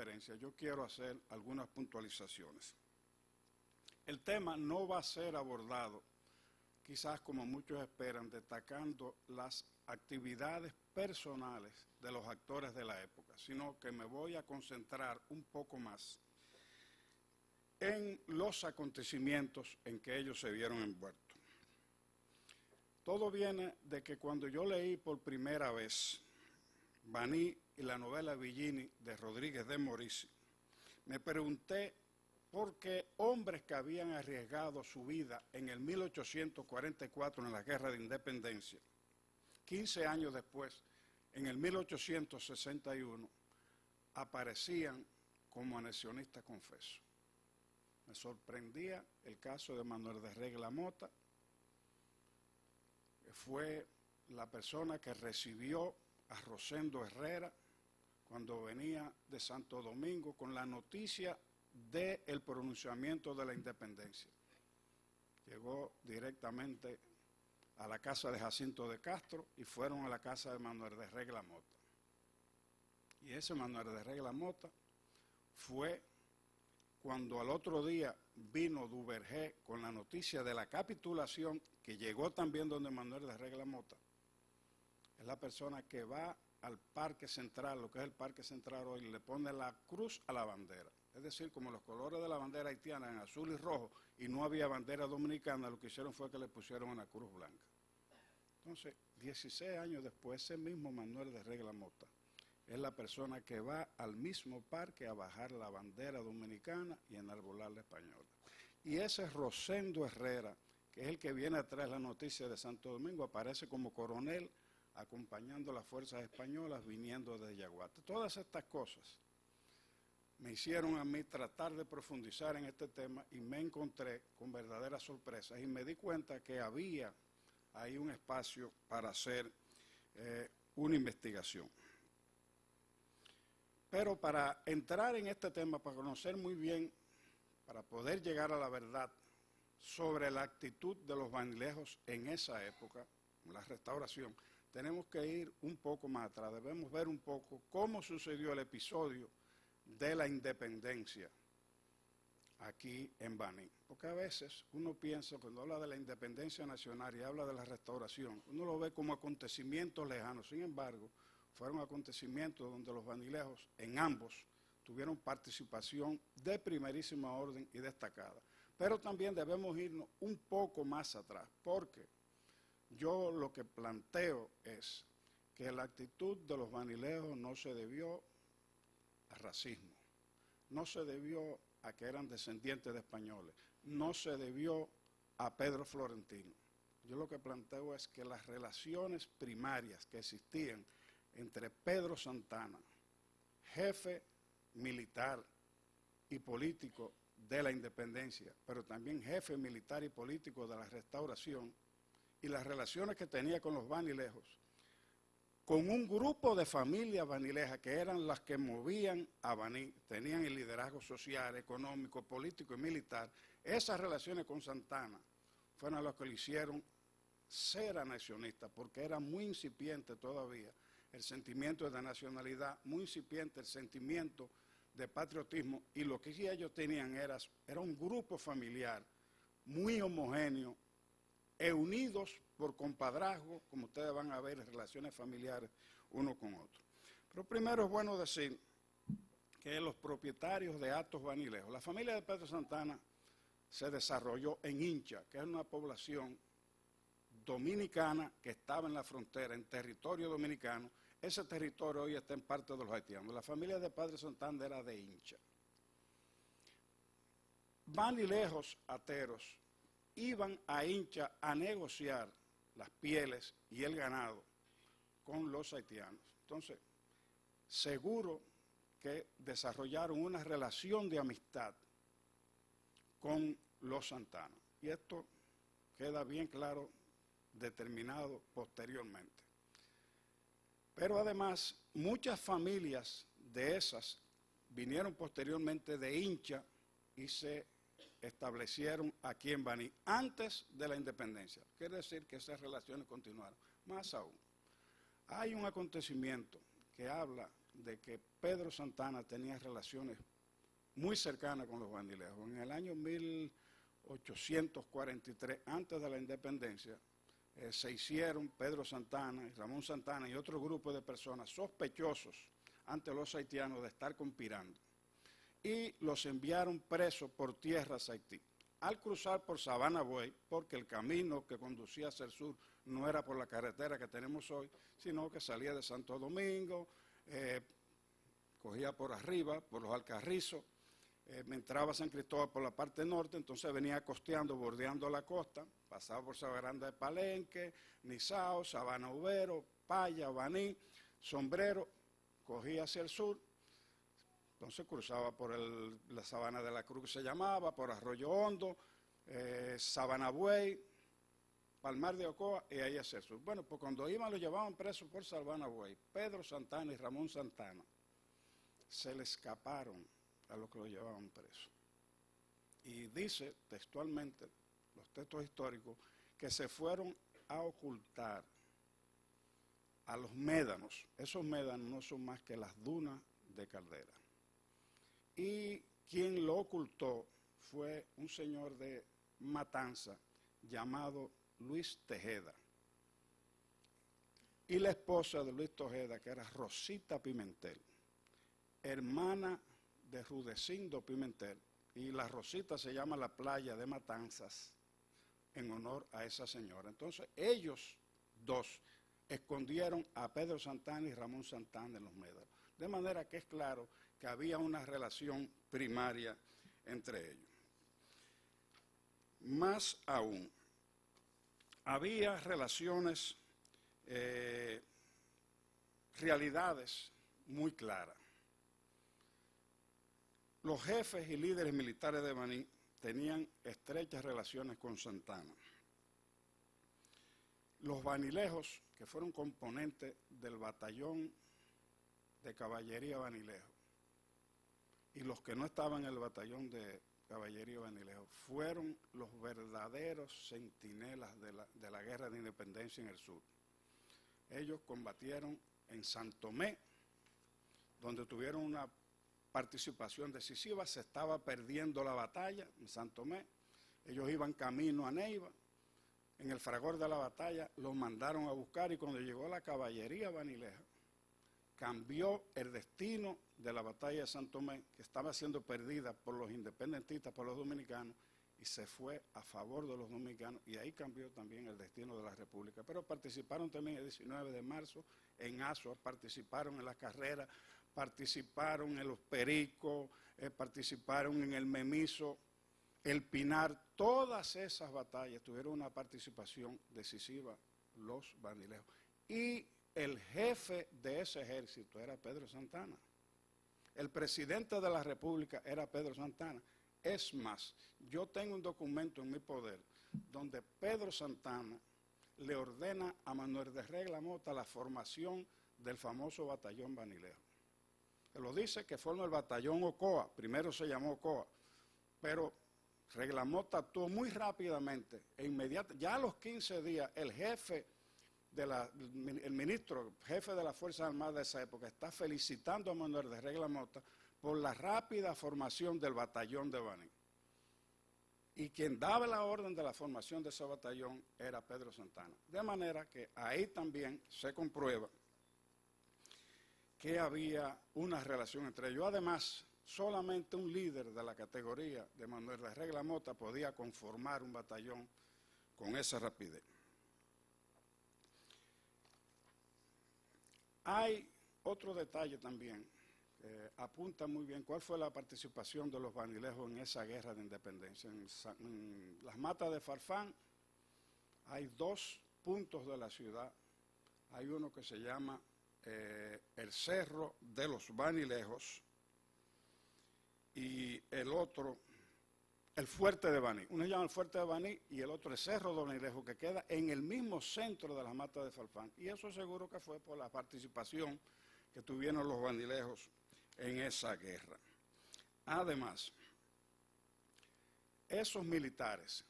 referencia, yo quiero hacer algunas puntualizaciones. El tema no va a ser abordado, quizás como muchos esperan, destacando las actividades personales de los actores de la época, sino que me voy a concentrar un poco más en los acontecimientos en que ellos se vieron envueltos. Todo viene de que cuando yo leí por primera vez Baní y la novela Villini de Rodríguez de Morisi, me pregunté por qué hombres que habían arriesgado su vida en el 1844 en la Guerra de Independencia, 15 años después, en el 1861, aparecían como anexionistas confesos. Me sorprendía el caso de Manuel de Regla Mota, que fue la persona que recibió a Rosendo Herrera cuando venía de Santo Domingo con la noticia del pronunciamiento de la independencia. Llegó directamente a la casa de Jacinto de Castro y fueron a la casa de Manuel de Regla Mota. Y ese Manuel de Regla Mota fue cuando al otro día vino Duvergé con la noticia de la capitulación, que llegó también donde Manuel de Regla Mota. Es la persona que va al Parque Central, lo que es el Parque Central hoy, le pone la cruz a la bandera. Es decir, como los colores de la bandera haitiana en azul y rojo, y no había bandera dominicana, lo que hicieron fue que le pusieron una cruz blanca. Entonces, 16 años después, ese mismo Manuel de Regla Mota es la persona que va al mismo parque a bajar la bandera dominicana y enarbolar la española. Y ese Rosendo Herrera, que es el que viene a traer la noticia de Santo Domingo, aparece como coronel acompañando las fuerzas españolas viniendo de Yaguate. Todas estas cosas me hicieron a mí tratar de profundizar en este tema y me encontré con verdaderas sorpresas y me di cuenta que había ahí un espacio para hacer una investigación. Pero para entrar en este tema, para conocer muy bien, para poder llegar a la verdad sobre la actitud de los banilejos en esa época, en la Restauración, tenemos que ir un poco más atrás, debemos ver un poco cómo sucedió el episodio de la independencia aquí en Baní. Porque a veces uno piensa, cuando habla de la independencia nacional y habla de la Restauración, uno lo ve como acontecimientos lejanos. Sin embargo, fueron acontecimientos donde los banilejos en ambos tuvieron participación de primerísima orden y destacada. Pero también debemos irnos un poco más atrás, porque yo lo que planteo es que la actitud de los banilejos no se debió a racismo, no se debió a que eran descendientes de españoles, no se debió a Pedro Florentino. Yo lo que planteo es que las relaciones primarias que existían entre Pedro Santana, jefe militar y político de la independencia, pero también jefe militar y político de la Restauración, y las relaciones que tenía con los banilejos, con un grupo de familias banilejas que eran las que movían a Baní, tenían el liderazgo social, económico, político y militar. Esas relaciones con Santana fueron las que le hicieron ser anexionista, porque era muy incipiente todavía el sentimiento de nacionalidad, muy incipiente el sentimiento de patriotismo, y lo que ellos tenían era un grupo familiar muy homogéneo, unidos por compadrazgo, como ustedes van a ver, en relaciones familiares uno con otro. Pero primero es bueno decir que los propietarios de Hatos Banilejos, la familia de Pedro Santana se desarrolló en Hincha, que es una población dominicana que estaba en la frontera, en territorio dominicano. Ese territorio hoy está en parte de los haitianos. La familia de Pedro Santana era de Hincha. Banilejos ateros iban a Hincha a negociar las pieles y el ganado con los haitianos. Entonces, seguro que desarrollaron una relación de amistad con los Santana. Y esto queda bien claro, determinado posteriormente. Pero además, muchas familias de esas vinieron posteriormente de Hincha y se establecieron aquí en Baní antes de la independencia. Quiere decir que esas relaciones continuaron. Más aún, hay un acontecimiento que habla de que Pedro Santana tenía relaciones muy cercanas con los Vanilejos. En el año 1843, antes de la independencia, se hicieron Pedro Santana y Ramón Santana y otro grupo de personas sospechosos ante los haitianos de estar conspirando, y los enviaron presos por tierra a Haití. Al cruzar por Sabana Buey, porque el camino que conducía hacia el sur no era por la carretera que tenemos hoy, sino que salía de Santo Domingo, cogía por arriba, por los Alcarrizos, entraba a San Cristóbal por la parte norte, entonces venía costeando, bordeando la costa, pasaba por Sabana Grande de Palenque, Nizao, Sabana Ubero, Paya, Baní, Sombrero, cogía hacia el sur. Entonces cruzaba por la Sabana de la Cruz, se llamaba, por Arroyo Hondo, Sabana Buey, Palmar de Ocoa y ahí hacia el sur. Bueno, pues cuando iban, lo llevaban preso por Sabana Buey. Pedro Santana y Ramón Santana se le escaparon a los que lo llevaban preso. Y dice textualmente, los textos históricos, que se fueron a ocultar a los médanos. Esos médanos no son más que las dunas de Caldera. Y quien lo ocultó fue un señor de Matanza llamado Luis Tejeda. Y la esposa de Luis Tejeda, que era Rosita Pimentel, hermana de Rudecindo Pimentel, y la Rosita se llama la playa de Matanzas en honor a esa señora. Entonces ellos dos escondieron a Pedro Santana y Ramón Santana en los médanos. De manera que es claro que había una relación primaria entre ellos. Más aún, había relaciones, realidades muy claras. Los jefes y líderes militares de Baní tenían estrechas relaciones con Santana. Los vanilejos, que fueron componentes del batallón de caballería Vanilejo, y los que no estaban en el batallón de caballería Vanilejo, fueron los verdaderos centinelas de la guerra de independencia en el sur. Ellos combatieron en San Tomé, donde tuvieron una participación decisiva. Se estaba perdiendo la batalla en San Tomé. Ellos iban camino a Neiva. En el fragor de la batalla los mandaron a buscar, y cuando llegó la caballería Vanileja, cambió el destino de la batalla de San Tomé, que estaba siendo perdida por los independentistas, por los dominicanos, y se fue a favor de los dominicanos, y ahí cambió también el destino de la República. Pero participaron también el 19 de marzo en Azua, participaron en la carrera, participaron en los Pericos, participaron en el Memiso, el Pinar. Todas esas batallas tuvieron una participación decisiva los vanilejos. Y el jefe de ese ejército era Pedro Santana. El presidente de la República era Pedro Santana. Es más, yo tengo un documento en mi poder donde Pedro Santana le ordena a Manuel de Regla Mota la formación del famoso batallón Vanilejo. Se lo dice que forma el batallón Ocoa, primero se llamó Ocoa, pero Regla Mota actuó muy rápidamente e inmediatamente. Ya a los 15 días, el jefe el ministro, jefe de las Fuerzas Armadas de esa época, está felicitando a Manuel de Regla Mota por la rápida formación del batallón de Baní. Y quien daba la orden de la formación de ese batallón era Pedro Santana. De manera que ahí también se comprueba que había una relación entre ellos. Además, solamente un líder de la categoría de Manuel de Regla Mota podía conformar un batallón con esa rapidez. Hay otro detalle también que apunta muy bien cuál fue la participación de los vanilejos en esa guerra de independencia. En las matas de Farfán hay dos puntos de la ciudad. Hay uno que se llama el Cerro de los Vanilejos y el otro, el Fuerte de Baní. Uno se llama el Fuerte de Baní y el otro el Cerro de Vanilejo, que queda en el mismo centro de las matas de Farfán. Y eso seguro que fue por la participación que tuvieron los vanilejos en esa guerra. Además, esos militares,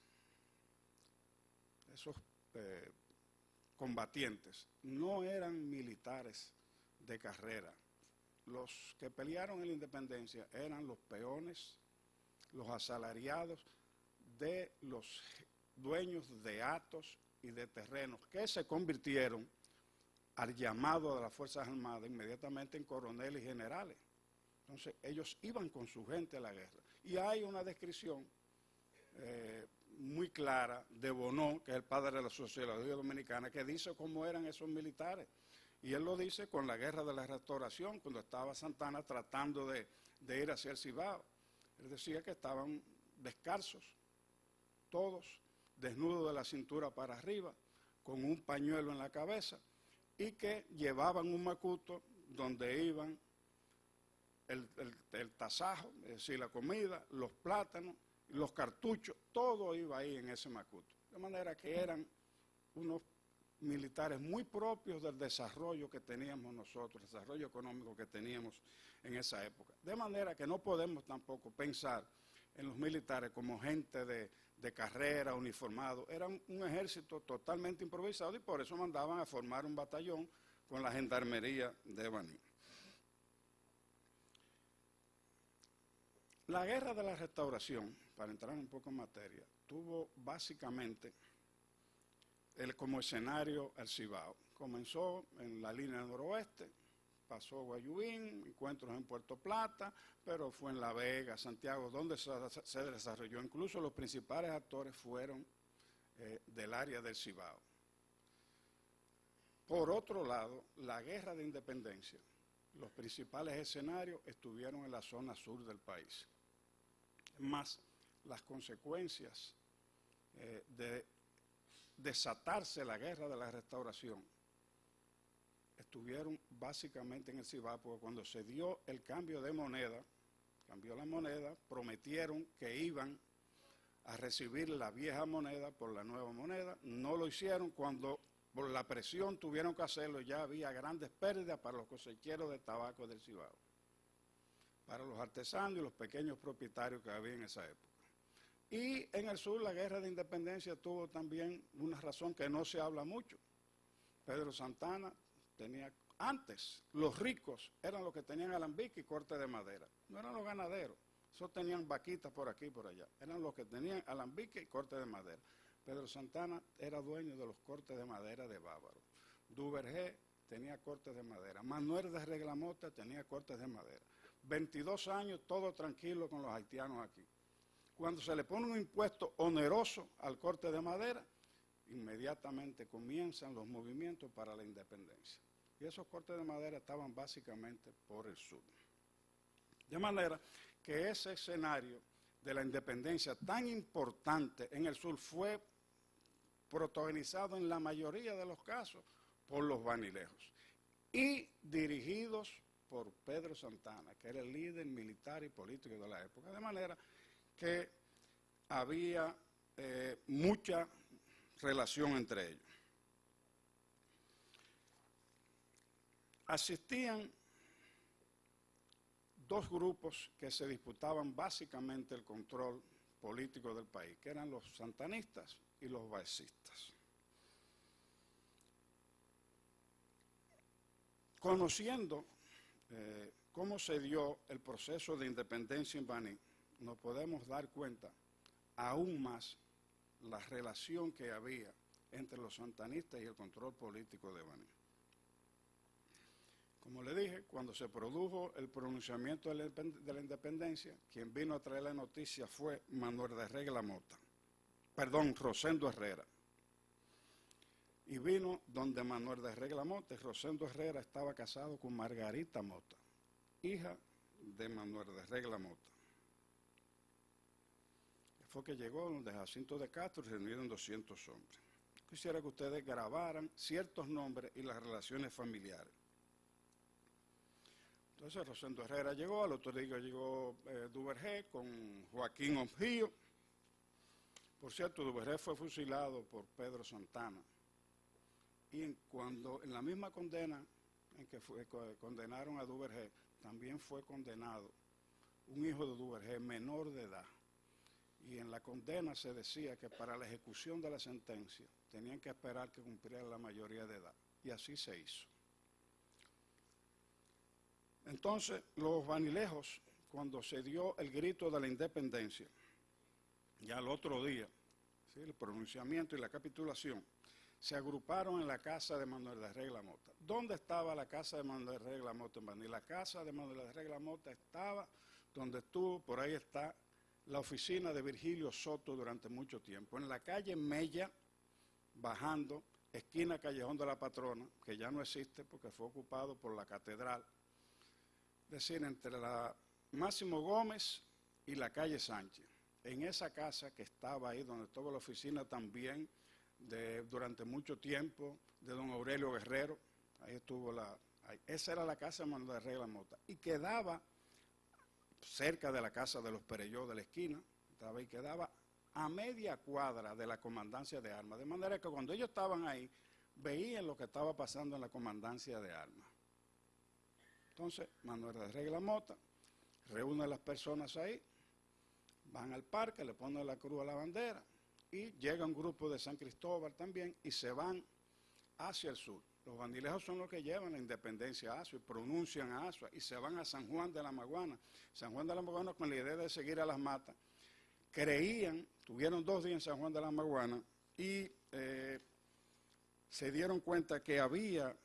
esos combatientes, no eran militares de carrera. los que pelearon en la independencia eran los peones, los asalariados de los dueños de hatos y de terrenos que se convirtieron al llamado de las Fuerzas Armadas inmediatamente en coroneles y generales. Entonces ellos iban con su gente a la guerra. Y hay una descripción muy clara de Bonó, que es el padre de la sociología dominicana, que dice cómo eran esos militares. Y él lo dice con la guerra de la Restauración, cuando estaba Santana tratando de ir hacia el Cibao. Él decía que estaban descalzos, todos, desnudos de la cintura para arriba, con un pañuelo en la cabeza, y que llevaban un macuto donde iban el tasajo, es decir, la comida, los plátanos, los cartuchos, todo iba ahí en ese macuto. De manera que eran unos militares muy propios del desarrollo que teníamos nosotros, el desarrollo económico que teníamos en esa época. De manera que no podemos tampoco pensar en los militares como gente de carrera, uniformado. Eran un ejército totalmente improvisado y por eso mandaban a formar un batallón con la gendarmería de Baní. La guerra de la Restauración, para entrar un poco en materia, tuvo básicamente como escenario el Cibao. Comenzó en la línea noroeste, pasó Guayubín, encuentros en Puerto Plata, pero fue en La Vega, Santiago, donde se desarrolló. Incluso los principales actores fueron del área del Cibao. Por otro lado, la guerra de independencia, los principales escenarios estuvieron en la zona sur del país. Más las consecuencias de desatarse la guerra de la Restauración estuvieron básicamente en el Cibao, porque cuando se dio el cambio de moneda, cambió la moneda, prometieron que iban a recibir la vieja moneda por la nueva moneda, no lo hicieron. Cuando por la presión tuvieron que hacerlo, ya había grandes pérdidas para los cosecheros de tabaco del Cibao, para los artesanos y los pequeños propietarios que había en esa época. Y en el sur la guerra de independencia tuvo también una razón que no se habla mucho. Pedro Santana tenía, antes los ricos eran los que tenían alambique y corte de madera, no eran los ganaderos, esos tenían vaquitas por aquí y por allá, eran los que tenían alambique y corte de madera. Pedro Santana era dueño de los cortes de madera de Bávaro. Duvergé tenía cortes de madera. Manuel de Reglamota tenía cortes de madera. 22 años, todo tranquilo con los haitianos aquí. Cuando se le pone un impuesto oneroso al corte de madera, inmediatamente comienzan los movimientos para la independencia. Y esos cortes de madera estaban básicamente por el sur. De manera que ese escenario de la independencia tan importante en el sur fue protagonizado en la mayoría de los casos por los vanilejos y dirigidos por Pedro Santana, que era el líder militar y político de la época, de manera que había mucha relación entre ellos. Asistían dos grupos que se disputaban básicamente el control político del país, que eran los santanistas y los baecistas. Conociendo cómo se dio el proceso de independencia en Baní, nos podemos dar cuenta aún más la relación que había entre los santanistas y el control político de Baní. Como le dije, cuando se produjo el pronunciamiento de la independencia, quien vino a traer la noticia fue Manuel de Reglamota, Rosendo Herrera. Y vino donde Manuel de Reglamota, y Rosendo Herrera estaba casado con Margarita Mota, hija de Manuel de Reglamota. Fue que llegó donde Jacinto de Castro y reunieron 200 hombres. Quisiera que ustedes grabaran ciertos nombres y las relaciones familiares. Entonces Rosendo Herrera llegó, al otro día llegó Duvergé con Joaquín Omjío. Por cierto, Duvergé fue fusilado por Pedro Santana. Y en la misma condena en que condenaron a Duvergé, también fue condenado un hijo de Duvergé, menor de edad. Y en la condena se decía que para la ejecución de la sentencia tenían que esperar que cumpliera la mayoría de edad. Y así se hizo. Entonces, los vanilejos, cuando se dio el grito de la independencia, ya el otro día, ¿sí?, el pronunciamiento y la capitulación, se agruparon en la casa de Manuel de Regla Mota. ¿Dónde estaba la casa de Manuel de Regla Mota en Baní? La casa de Manuel de Regla Mota estaba donde estuvo, por ahí está la oficina de Virgilio Soto durante mucho tiempo, en la calle Mella, bajando, esquina Callejón de la Patrona, que ya no existe porque fue ocupado por la catedral, es decir, entre la Máximo Gómez y la calle Sánchez. En esa casa que estaba ahí, donde estuvo la oficina también, durante mucho tiempo, de don Aurelio Guerrero, ahí estuvo esa era la casa de Manuel de Regla Mota, y quedaba cerca de la casa de los Perelló de la esquina, estaba ahí, quedaba a media cuadra de la comandancia de armas, de manera que cuando ellos estaban ahí, veían lo que estaba pasando en la comandancia de armas. Entonces, Manuel de Regla Mota reúne a las personas ahí, van al parque, le ponen la cruz a la bandera, y llega un grupo de San Cristóbal también, y se van hacia el sur. Los vanilejos son los que llevan la independencia a Asua y pronuncian a Asua, y se van a San Juan de la Maguana. San Juan de la Maguana, con la idea de seguir a las matas, tuvieron 2 días en San Juan de la Maguana, y se dieron cuenta que había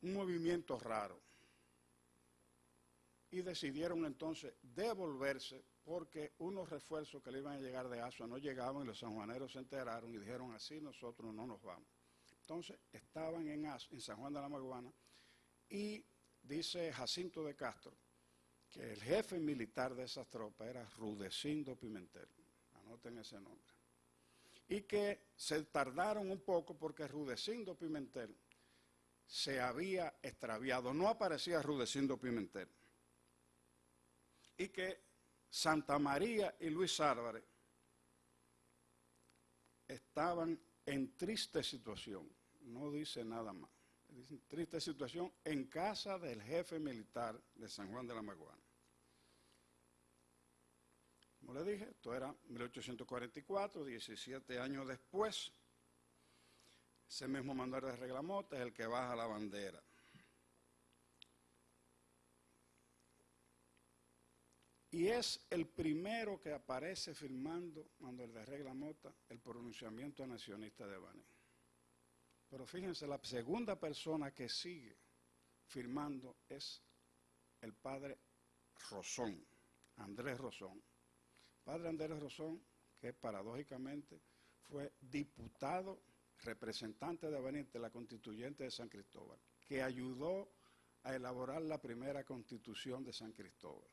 un movimiento raro, y decidieron entonces devolverse porque unos refuerzos que le iban a llegar de Asua no llegaban, y los sanjuaneros se enteraron y dijeron: así nosotros no nos vamos. Entonces estaban en San Juan de la Maguana, y dice Jacinto de Castro que el jefe militar de esas tropas era Rudecindo Pimentel, anoten ese nombre, y que se tardaron un poco porque Rudecindo Pimentel se había extraviado, no aparecía Rudecindo Pimentel, y que Santa María y Luis Álvarez estaban en triste situación, no dice nada más, dice triste situación en casa del jefe militar de San Juan de la Maguana. Como le dije, esto era 1844, 17 años después. Ese mismo Manuel de Regla Mota es el que baja la bandera. Y es el primero que aparece firmando, Manuel de Regla Mota, el pronunciamiento nacionalista de Baní. Pero fíjense, la segunda persona que sigue firmando es el padre Rosón, Andrés Rosón. Padre Andrés Rosón, que paradójicamente fue diputado, representante de Baní de la Constituyente de San Cristóbal, que ayudó a elaborar la primera Constitución de San Cristóbal.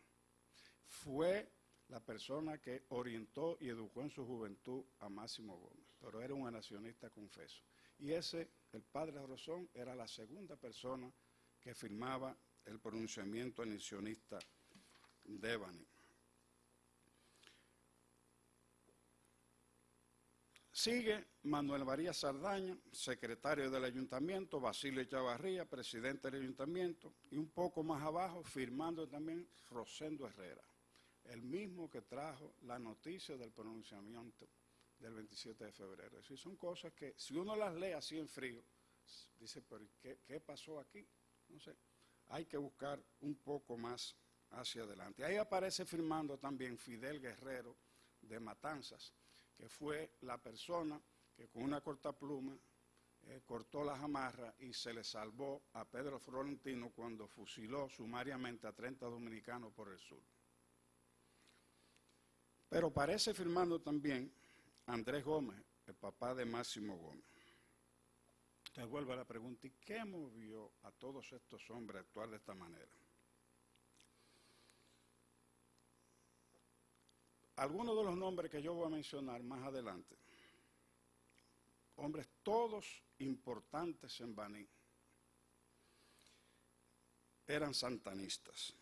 Fue la persona que orientó y educó en su juventud a Máximo Gómez, pero era un nacionalista confeso. Y el padre Rosón, era la segunda persona que firmaba el pronunciamiento anexionista de Baní. Sigue Manuel María Saldaña, secretario del ayuntamiento, Basilio Echavarría, presidente del ayuntamiento, y un poco más abajo, firmando también Rosendo Herrera, el mismo que trajo la noticia del pronunciamiento del 27 de febrero. Es decir, son cosas que si uno las lee así en frío, dice: pero ¿qué pasó aquí? No sé, hay que buscar un poco más hacia adelante. Ahí aparece firmando también Fidel Guerrero de Matanzas, que fue la persona que con una cortapluma cortó las amarras y se le salvó a Pedro Florentino cuando fusiló sumariamente a 30 dominicanos por el sur. Pero aparece firmando también Andrés Gómez, el papá de Máximo Gómez. Entonces vuelve a la pregunta: ¿y qué movió a todos estos hombres a actuar de esta manera? Algunos de los nombres que yo voy a mencionar más adelante, hombres todos importantes en Baní, eran santanistas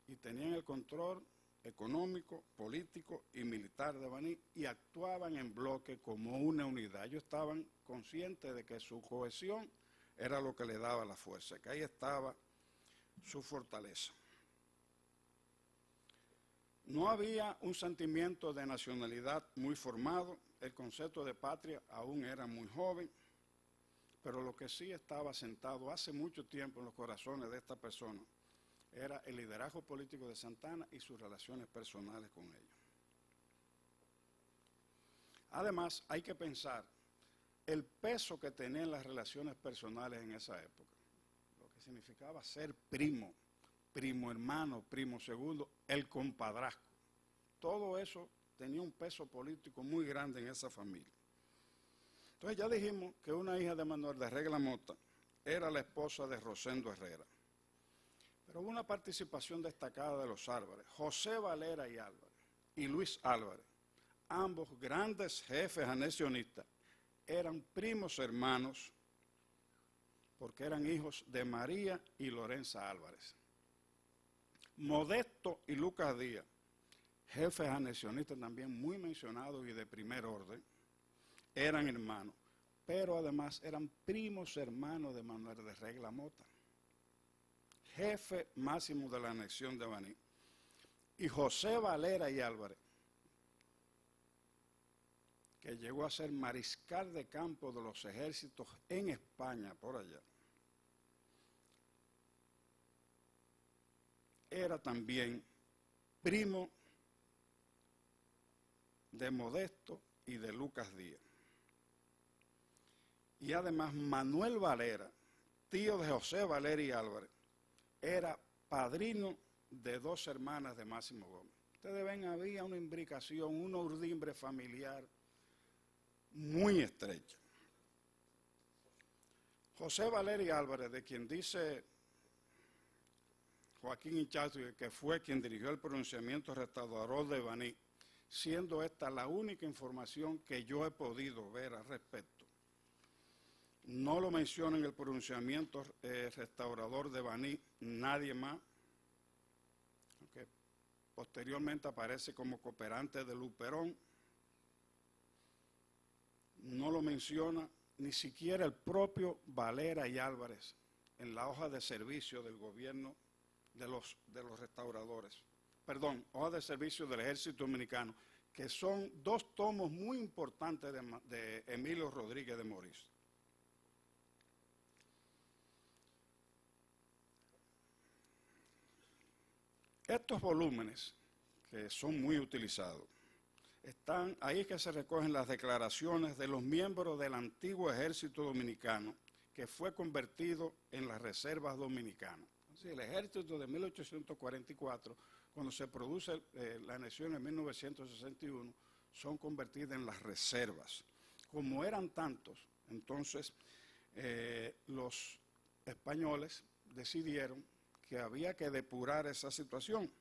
y tenían el control económico, político y militar de Baní, y actuaban en bloque como una unidad. Ellos estaban conscientes de que su cohesión era lo que le daba la fuerza, que ahí estaba su fortaleza. No había un sentimiento de nacionalidad muy formado, el concepto de patria aún era muy joven, pero lo que sí estaba sentado hace mucho tiempo en los corazones de esta persona era el liderazgo político de Santa Anna y sus relaciones personales con ellos. Además, hay que pensar el peso que tenían las relaciones personales en esa época, lo que significaba ser primo, primo hermano, primo segundo, el compadrazgo. Todo eso tenía un peso político muy grande en esa familia. Entonces ya dijimos que una hija de Manuel de Regla Mota era la esposa de Rosendo Herrera. Pero hubo una participación destacada de los Álvarez, José Valera y Álvarez, y Luis Álvarez, ambos grandes jefes anexionistas, eran primos hermanos porque eran hijos de María y Lorenza Álvarez. Modesto y Lucas Díaz, jefes anexionistas también muy mencionados y de primer orden, eran hermanos, pero además eran primos hermanos de Manuel de Regla Mota, jefe máximo de la anexión de Baní. Y José Valera y Álvarez, que llegó a ser mariscal de campo de los ejércitos en España, por allá, era también primo de Modesto y de Lucas Díaz. Y además Manuel Valera, tío de José Valera y Álvarez, era padrino de dos hermanas de Máximo Gómez. Ustedes ven, había una imbricación, una urdimbre familiar muy estrecha. José Valera y Álvarez, de quien dice Joaquín Hichazo, que fue quien dirigió el pronunciamiento restaurador de Baní, siendo esta la única información que yo he podido ver al respecto. No lo menciona en el pronunciamiento restaurador de Baní nadie más, aunque posteriormente aparece como cooperante de Luperón. No lo menciona ni siquiera el propio Valera y Álvarez en la hoja de servicio del gobierno de los restauradores. Perdón, hoja de servicio del Ejército Dominicano, que son dos tomos muy importantes de Emilio Rodríguez de Moris. Estos volúmenes, que son muy utilizados, están ahí que se recogen las declaraciones de los miembros del antiguo ejército dominicano, que fue convertido en las reservas dominicanas. Entonces, el ejército de 1844, cuando se produce la anexión en 1961, son convertidas en las reservas. Como eran tantos, entonces los españoles decidieron que había que depurar esa situación.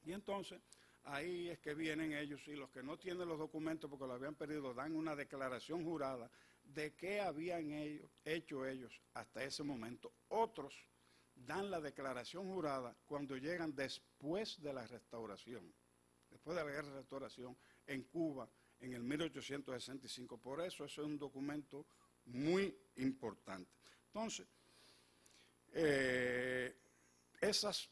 Y entonces, ahí es que vienen ellos, y los que no tienen los documentos porque lo habían perdido, dan una declaración jurada de qué habían hecho ellos hasta ese momento. Otros dan la declaración jurada cuando llegan después de la restauración, después de la guerra de restauración en Cuba en el 1865. Por eso es un documento muy importante. Entonces, esas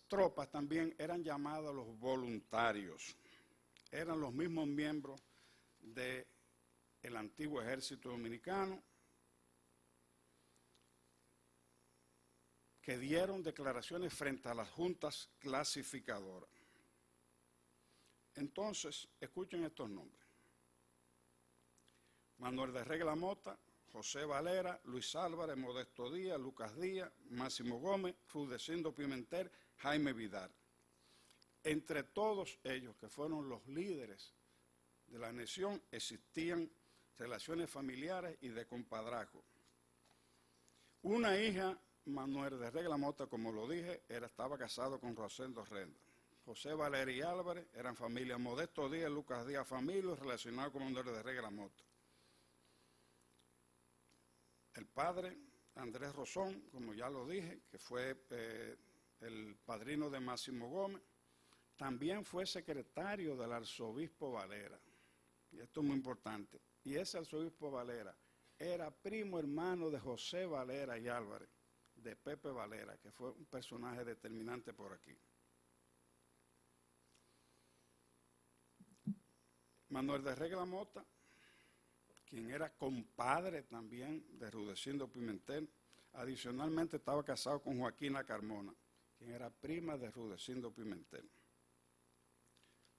tropas también eran llamadas los voluntarios. Eran los mismos miembros del antiguo ejército dominicano que dieron declaraciones frente a las juntas clasificadoras. Entonces, escuchen estos nombres: Manuel de Regla Mota, José Valera, Luis Álvarez, Modesto Díaz, Lucas Díaz, Máximo Gómez, Rudecindo Pimentel, Jaime Vidal. Entre todos ellos, que fueron los líderes de la anexión, existían relaciones familiares y de compadrazgo. Una hija, Manuel de Regla Mota, como lo dije, estaba casado con Rosendo Herrera. José Valera y Álvarez eran familia. Modesto Díaz, Lucas Díaz, familia relacionados con Manuel de Regla Mota. El padre, Andrés Rosón, como ya lo dije, que fue el padrino de Máximo Gómez, también fue secretario del arzobispo Valera. Y esto es muy importante. Y ese arzobispo Valera era primo hermano de José Valera y Álvarez, de Pepe Valera, que fue un personaje determinante por aquí. Manuel de Regla Mota, quien era compadre también de Rudecindo Pimentel. Adicionalmente estaba casado con Joaquina Carmona, quien era prima de Rudecindo Pimentel.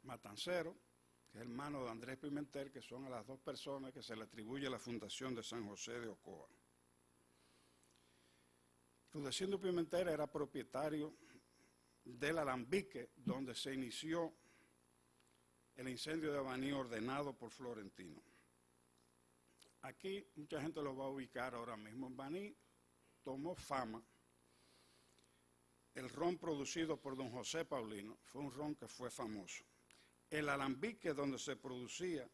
Matancero, que es hermano de Andrés Pimentel, que son a las dos personas que se le atribuye la fundación de San José de Ocoa. Rudecindo Pimentel era propietario del alambique donde se inició el incendio de Baní ordenado por Florentino. Aquí mucha gente lo va a ubicar ahora mismo. En Baní tomó fama el ron producido por don José Paulino, fue un ron que fue famoso. El alambique donde se producía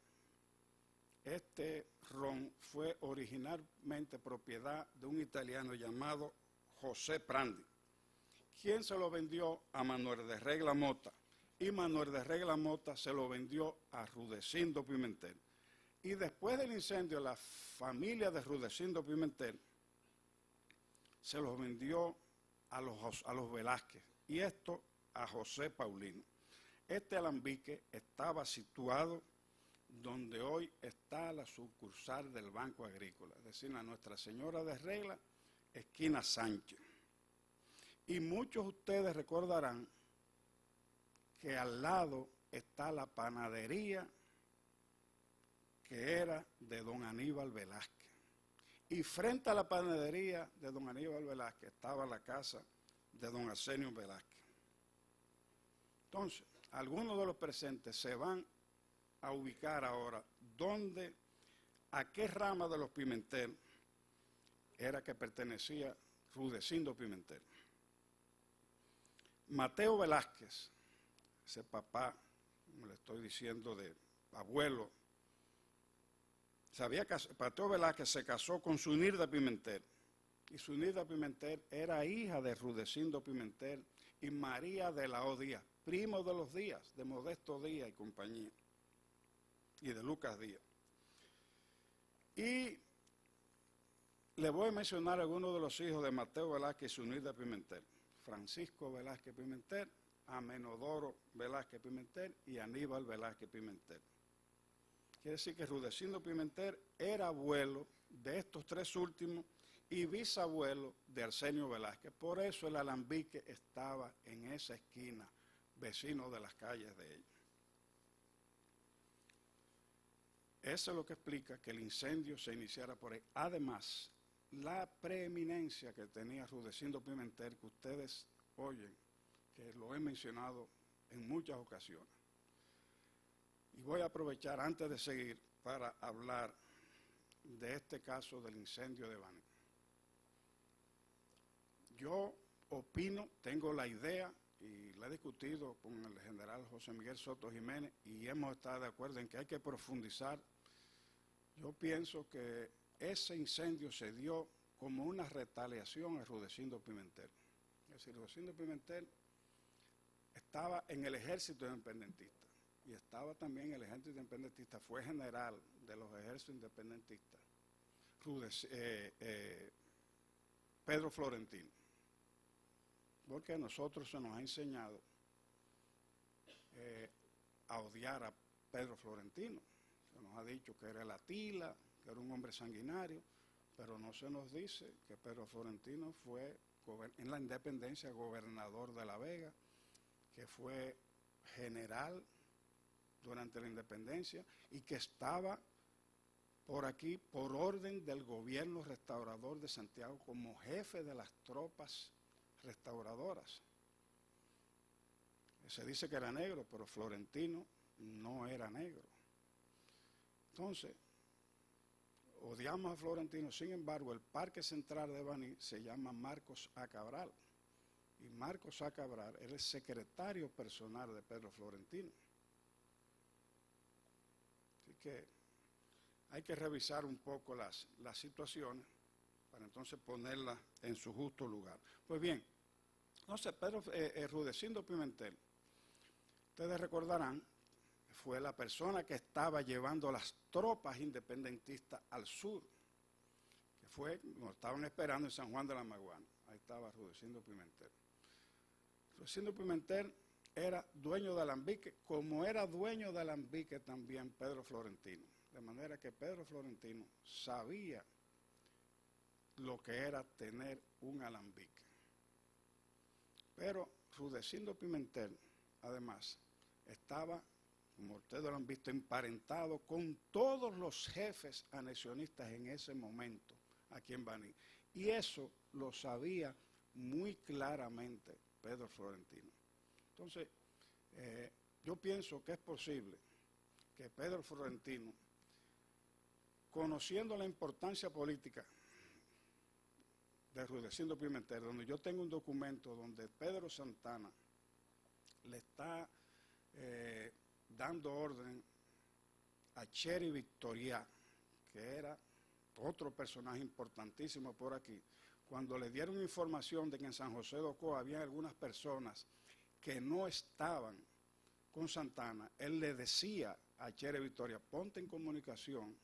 este ron fue originalmente propiedad de un italiano llamado José Prandi, quien se lo vendió a Manuel de Regla Mota, y Manuel de Regla Mota se lo vendió a Rudecindo Pimentel. Y después del incendio, la familia de Rudecindo Pimentel se los vendió a los Velázquez, y esto a José Paulino. Este alambique estaba situado donde hoy está la sucursal del Banco Agrícola, es decir, la Nuestra Señora de Regla, esquina Sánchez. Y muchos de ustedes recordarán que al lado está la panadería que era de don Aníbal Velázquez. Y frente a la panadería de don Aníbal Velázquez estaba la casa de don Arsenio Velázquez. Entonces, algunos de los presentes se van a ubicar ahora a qué rama de los Pimentel era que pertenecía Rudecindo Pimentel. Mateo Velázquez, ese papá, como le estoy diciendo, de abuelo, Mateo Velázquez se casó con Zunilda Pimentel, y Zunilda Pimentel era hija de Rudecindo Pimentel y María de la O. Díaz, primo de los Díaz, de Modesto Díaz y compañía, y de Lucas Díaz. Y le voy a mencionar algunos de los hijos de Mateo Velázquez y Zunilda Pimentel: Francisco Velázquez Pimentel, Amenodoro Velázquez Pimentel y Aníbal Velázquez Pimentel. Quiere decir que Rudecindo Pimentel era abuelo de estos tres últimos y bisabuelo de Arsenio Velázquez. Por eso el alambique estaba en esa esquina, vecino de las calles de ellos. Eso es lo que explica que el incendio se iniciara por ahí. Además, la preeminencia que tenía Rudecindo Pimentel, que ustedes oyen, que lo he mencionado en muchas ocasiones. Y voy a aprovechar antes de seguir para hablar de este caso del incendio de Baní. Yo opino, tengo la idea, y la he discutido con el general José Miguel Soto Jiménez, y hemos estado de acuerdo en que hay que profundizar. Yo pienso que ese incendio se dio como una retaliación a Rudecindo Pimentel. Es decir, Rudecindo Pimentel estaba en el ejército independentista, y estaba también en el ejército independentista, fue general de los ejércitos independentistas, Pedro Florentino. Porque a nosotros se nos ha enseñado a odiar a Pedro Florentino. Se nos ha dicho que era la tila, que era un hombre sanguinario, pero no se nos dice que Pedro Florentino fue en la independencia gobernador de La Vega, que fue general durante la independencia y que estaba por aquí por orden del gobierno restaurador de Santiago como jefe de las tropas restauradoras. Se dice que era negro, pero Florentino no era negro. Entonces, odiamos a Florentino. Sin embargo, el Parque Central de Baní se llama Marcos A. Cabral, y Marcos A. Cabral era el secretario personal de Pedro Florentino. Así que hay que revisar un poco las situaciones para entonces ponerlas en su justo lugar. Pues bien, entonces Rudecindo Pimentel, ustedes recordarán, fue la persona que estaba llevando las tropas independentistas al sur, que fue, nos estaban esperando en San Juan de la Maguana. Ahí estaba Rudecindo Pimentel. Rudecindo Pimentel era dueño de alambique, como era dueño de alambique también Pedro Florentino. Es De manera que Pedro Florentino sabía lo que era tener un alambique. Pero Rudecindo Pimentel, además, estaba, como ustedes lo han visto, emparentado con todos los jefes anexionistas en ese momento aquí en Baní. Y eso lo sabía muy claramente Pedro Florentino. Entonces, yo pienso que es posible que Pedro Florentino, conociendo la importancia política de Rudecindo Pimentel, donde yo tengo un documento donde Pedro Santana le está dando orden a Cheri Victoria, que era otro personaje importantísimo por aquí, cuando le dieron información de que en San José de Ocoa había algunas personas que no estaban con Santana, él le decía a Cheri Victoria, ponte en comunicación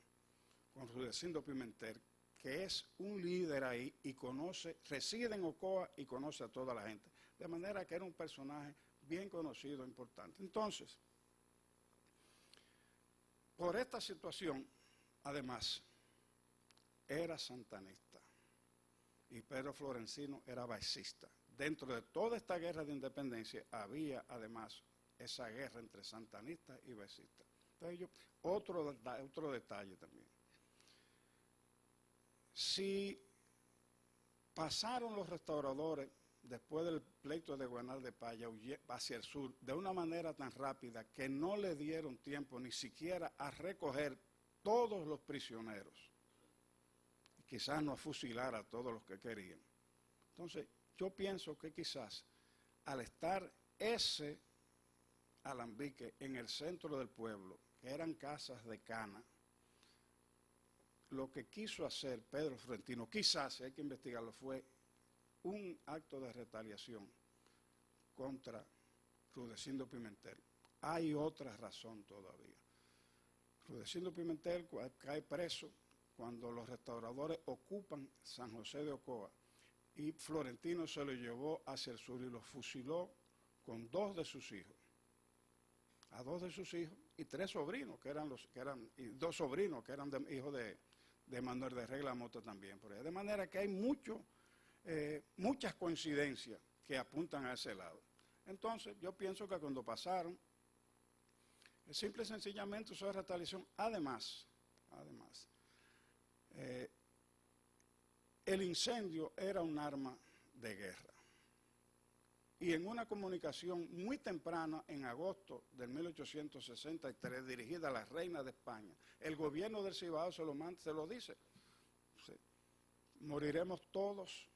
con Rudecindo Pimentel, que es un líder ahí y conoce, reside en Ocoa y conoce a toda la gente. De manera que era un personaje bien conocido, importante. Entonces, por esta situación, además, era santanista y Pedro Florentino era baecista. Dentro de toda esta guerra de independencia había, además, esa guerra entre santanistas y baecistas. Entonces, otro detalle también. Si pasaron los restauradores después del pleito de Guanal de Paya hacia el sur de una manera tan rápida que no le dieron tiempo ni siquiera a recoger todos los prisioneros, quizás no a fusilar a todos los que querían. Entonces, yo pienso que quizás al estar ese alambique en el centro del pueblo, que eran casas de cana, lo que quiso hacer Pedro Florentino, quizás, hay que investigarlo, fue un acto de retaliación contra Rudecindo Pimentel. Hay otra razón todavía. Rudecindo Pimentel cae preso cuando los restauradores ocupan San José de Ocoa y Florentino se lo llevó hacia el sur y lo fusiló con dos de sus hijos. A dos de sus hijos y tres sobrinos, y dos sobrinos que eran hijos de Manuel de Regla Mota también. Por ahí. De manera que hay muchas coincidencias que apuntan a ese lado. Entonces, yo pienso que cuando pasaron, simple y sencillamente eso es retaliación. Además, el incendio era un arma de guerra. Y en una comunicación muy temprana, en agosto del 1863, dirigida a la reina de España, el gobierno del Cibao se lo dice, moriremos todos,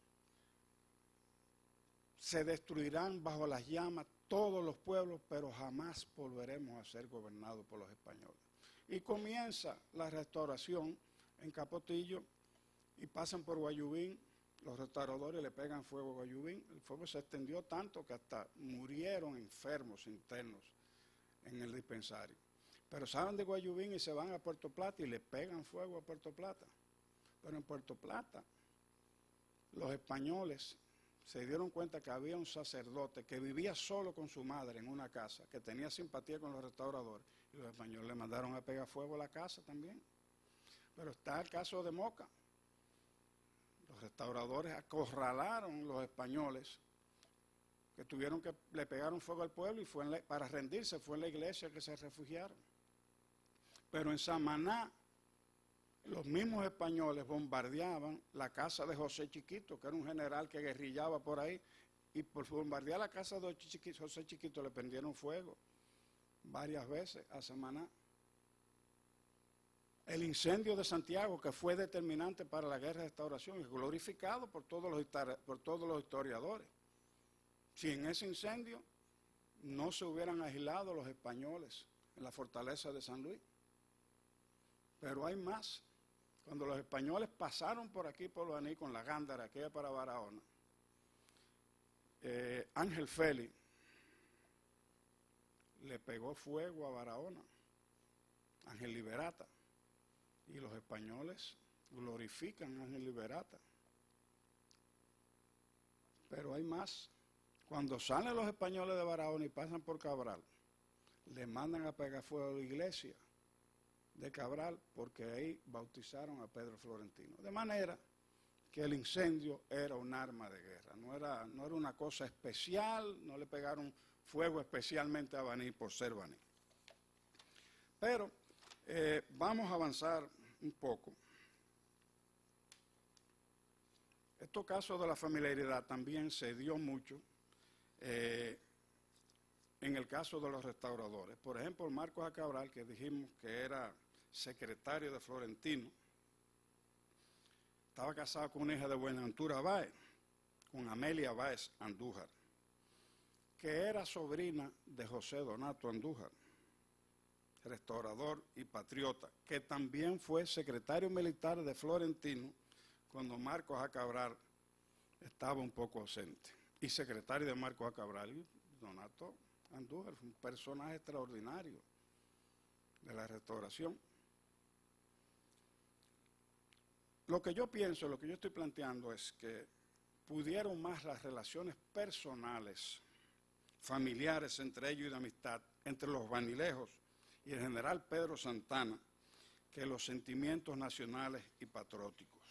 se destruirán bajo las llamas todos los pueblos, pero jamás volveremos a ser gobernados por los españoles. Y comienza la restauración en Capotillo y pasan por Guayubín. Los restauradores le pegan fuego a Guayubín. El fuego se extendió tanto que hasta murieron enfermos internos en el dispensario. Pero salen de Guayubín y se van a Puerto Plata y le pegan fuego a Puerto Plata. Pero en Puerto Plata, los españoles se dieron cuenta que había un sacerdote que vivía solo con su madre en una casa, que tenía simpatía con los restauradores, y los españoles le mandaron a pegar fuego a la casa también. Pero está el caso de Moca. Los restauradores acorralaron los españoles que le pegaron fuego al pueblo y para rendirse fue en la iglesia que se refugiaron. Pero en Samaná, los mismos españoles bombardeaban la casa de José Chiquito, que era un general que guerrillaba por ahí, y por bombardear la casa de José Chiquito le prendieron fuego varias veces a Samaná. El incendio de Santiago, que fue determinante para la guerra de restauración, es glorificado por todos los historiadores. Si en ese incendio no se hubieran agilado los españoles en la fortaleza de San Luis. Pero hay más. Cuando los españoles pasaron por aquí, por Baní, con la Gándara, que iba para Barahona, Ángel Félix le pegó fuego a Barahona, Ángel Liberata. Y los españoles glorifican a Ángel Liberata. Pero hay más. Cuando salen los españoles de Barahona y pasan por Cabral, le mandan a pegar fuego a la iglesia de Cabral, porque ahí bautizaron a Pedro Florentino. De manera que el incendio era un arma de guerra, no era una cosa especial, no le pegaron fuego especialmente a Baní por ser Baní. Pero vamos a avanzar un poco. Estos casos de la familiaridad también se dio mucho en el caso de los restauradores. Por ejemplo, Marcos A. Cabral, que dijimos que era secretario de Florentino, estaba casado con una hija de Buenaventura Báez, con Amelia Báez Andújar, que era sobrina de José Donato Andújar, restaurador y patriota, que también fue secretario militar de Florentino cuando Marcos A. Cabral estaba un poco ausente, y secretario de Marcos A. Cabral. Y Donato Andújar fue un personaje extraordinario de la restauración. Lo que yo pienso, lo que yo estoy planteando es que pudieron más las relaciones personales, familiares entre ellos y de amistad, entre los vanilejos y el general Pedro Santana, que los sentimientos nacionales y patrióticos.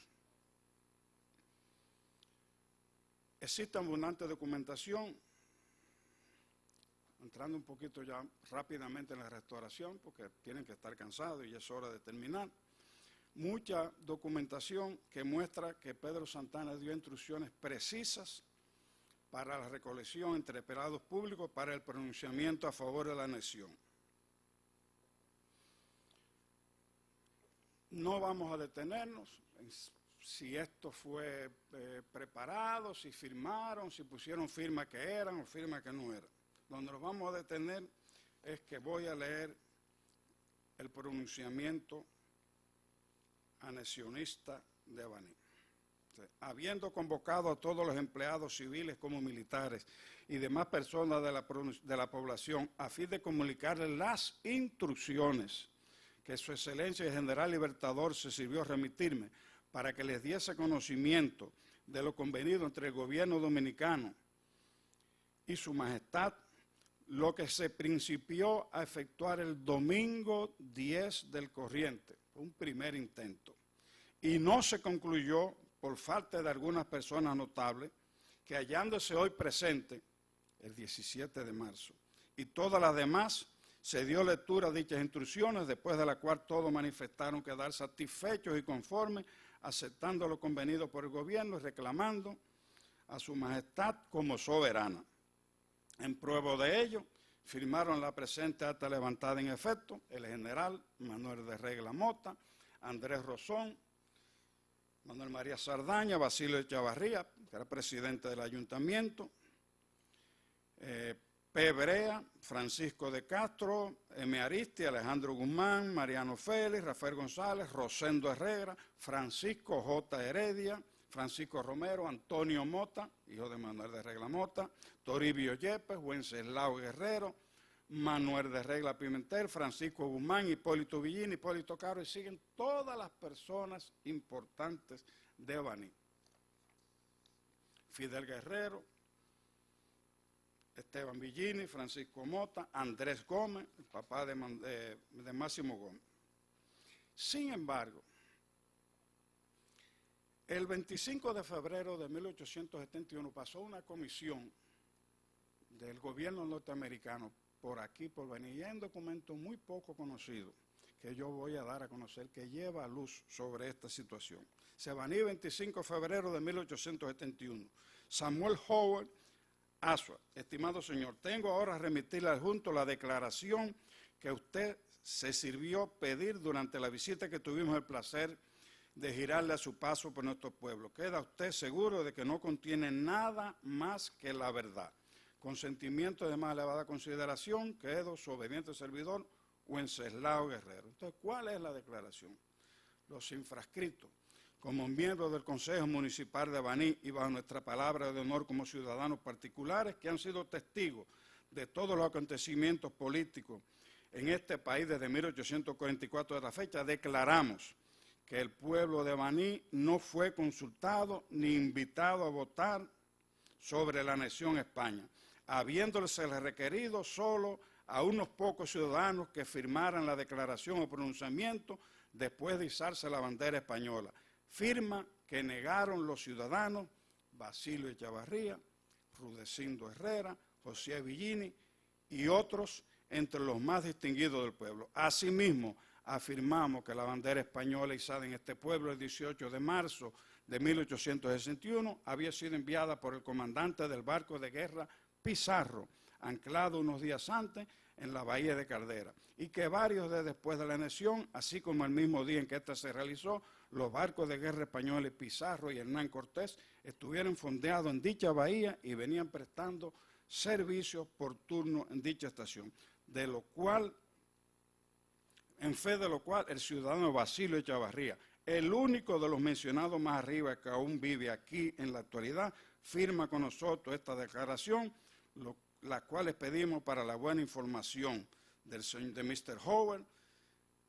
Existe abundante documentación, entrando un poquito ya rápidamente en la restauración, porque tienen que estar cansados y es hora de terminar. Mucha documentación que muestra que Pedro Santana dio instrucciones precisas para la recolección entre empleados públicos para el pronunciamiento a favor de la anexión. No vamos a detenernos en si esto fue preparado, si firmaron, si pusieron firma que eran o firma que no eran. Donde nos vamos a detener es que voy a leer el pronunciamiento anexionista de Baní. Habiendo convocado a todos los empleados civiles como militares y demás personas de la población a fin de comunicarles las instrucciones que su excelencia el general libertador se sirvió a remitirme para que les diese conocimiento de lo convenido entre el gobierno dominicano y su majestad, lo que se principió a efectuar el domingo 10 del corriente, un primer intento, y no se concluyó por falta de algunas personas notables, que hallándose hoy presente, el 17 de marzo, y todas las demás, se dio lectura a dichas instrucciones, después de la cual todos manifestaron quedar satisfechos y conformes, aceptando lo convenido por el gobierno y reclamando a su majestad como soberana. En prueba de ello, firmaron la presente acta levantada en efecto el general Manuel de Regla Mota, Andrés Rosón, Manuel María Sardaña, Basilio Echavarría, que era presidente del ayuntamiento, P. Brea, Francisco de Castro, M. Aristi, Alejandro Guzmán, Mariano Félix, Rafael González, Rosendo Herrera, Francisco J. Heredia, Francisco Romero, Antonio Mota, hijo de Manuel de Regla Mota, Toribio Yepes, Wenceslao Guerrero, Manuel de Regla Pimentel, Francisco Guzmán, Hipólito Villín, Hipólito Caro, y siguen todas las personas importantes de Baní. Fidel Guerrero, Esteban Villini, Francisco Mota, Andrés Gómez, el papá de Máximo Gómez. Sin embargo, el 25 de febrero de 1871 pasó una comisión del gobierno norteamericano por aquí, por Baní, y hay un documento muy poco conocido que yo voy a dar a conocer que lleva luz sobre esta situación. Baní, 25 de febrero de 1871. Samuel Howard Asua, estimado señor, tengo ahora a remitirle al junto la declaración que usted se sirvió pedir durante la visita que tuvimos el placer de girarle a su paso por nuestro pueblo. Queda usted seguro de que no contiene nada más que la verdad. Con sentimiento de más elevada consideración, quedo su obediente servidor, Wenceslao Guerrero. Entonces, ¿cuál es la declaración? Los infrascritos, como miembros del Consejo Municipal de Baní y bajo nuestra palabra de honor como ciudadanos particulares que han sido testigos de todos los acontecimientos políticos en este país desde 1844 de la fecha, declaramos que el pueblo de Baní no fue consultado ni invitado a votar sobre la anexión a España, habiéndose requerido solo a unos pocos ciudadanos que firmaran la declaración o pronunciamiento después de izarse la bandera española. Firma que negaron los ciudadanos Basilio Echavarría, Rudecindo Herrera, José Villini y otros entre los más distinguidos del pueblo. Asimismo, afirmamos que la bandera española izada en este pueblo el 18 de marzo de 1861 había sido enviada por el comandante del barco de guerra Pizarro, anclado unos días antes en la bahía de Caldera, y que varios días después de la anexión, así como el mismo día en que ésta se realizó, los barcos de guerra españoles Pizarro y Hernán Cortés estuvieron fondeados en dicha bahía y venían prestando servicios por turno en dicha estación, en fe de lo cual el ciudadano Basilio Echavarría, el único de los mencionados más arriba que aún vive aquí en la actualidad, firma con nosotros esta declaración, la cual les pedimos para la buena información de Mr. Howard,